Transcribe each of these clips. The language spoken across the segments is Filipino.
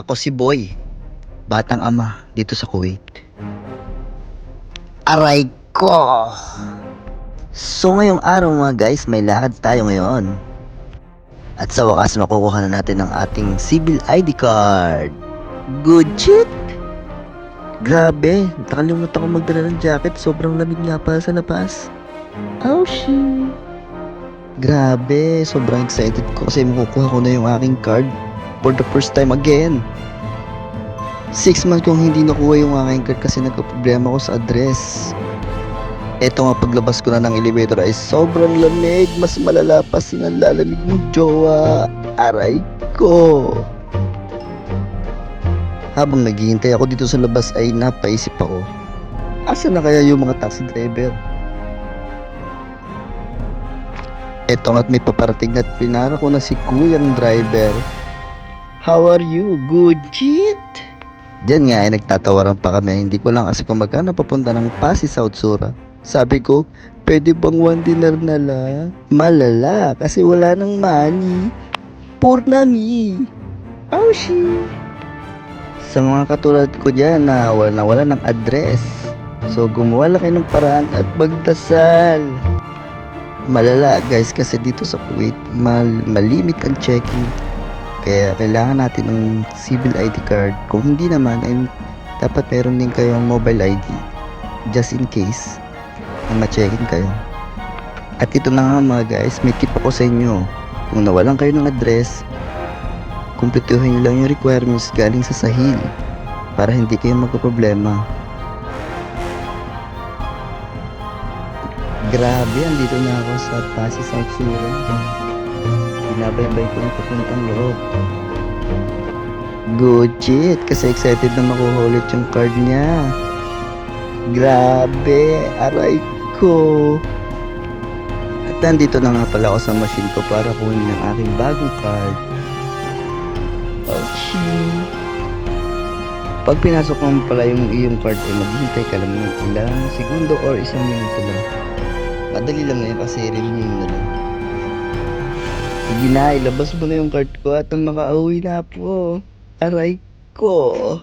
Ako si Boy, batang ama dito sa Kuwait. Aray ko! So ngayong araw mga guys, may lakad tayo ngayon. At sa wakas makukuha na natin ang ating civil ID card. Good shit! Grabe, nakalimutan ko magdala ng jacket. Sobrang lamig nga pala sa labas. Oh shit! Grabe, sobrang excited ko kasi makukuha ko na yung aking card for the first time again. 6 months kong hindi nakuha yung aking card kasi nagka-problema ko sa address. Eto nga, paglabas ko na ng elevator ay sobrang lamig. Mas malala pa sinalalamig ng jowa. Aray ko. Habang naghihintay ako dito sa labas ay napaisip ako. Asa na kaya yung mga taxi driver? Eto nga't may paparating at pinara ko na si Kuyang driver. How are you? Good shit? Diyan nga ay nagtatawaran pa kami. Hindi ko lang kasi kung magkano papunta ng Pasay South Sura. Sabi ko, pwede bang 1 dinar na lang? Malala kasi wala nang money. Poor na me. Oh shit. Sa mga katulad ko dyan na wala ng address. So gumawa lang kayo ng paraan at magdasal. Malala guys kasi dito sa Kuwait malimit ang checking. Kaya kailangan natin ng civil ID card. Kung hindi naman ay dapat meron din kayong mobile ID just in case na ma-check-in kayo. At ito na nga mga guys, may tip ako sa inyo. Kung nawalan kayo ng address, kumpletuhin nyo lang yung requirements galing sa sahil para hindi kayo magkaproblema. Grabe, andito na ako sa Pasay South Sura. Binabaybay ko yung papuntang loob. Good shit, kasi excited na makuha ulit yung card niya. Grabe, aray ko. At nandito na nga pala ako sa machine ko para kunin ang aking bagong card. Oh shit. Pag pinasok mo pala yung iyong card ay maghintay ka lang ng ilang segundo or 1 minuto lang. Madali lang na yun kasi renew na lang. Sige na, ilabas mo na yung card ko at makauwi na po. Aray ko.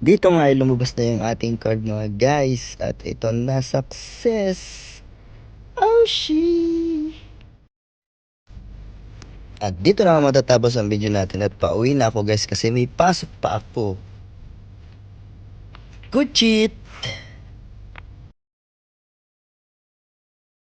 Dito nga ay lumabas na yung ating card mga guys. At ito na, success. Oh shit. At dito na matatapos ang video natin at pauwi na ako guys kasi may pasok pa ako. Good shit.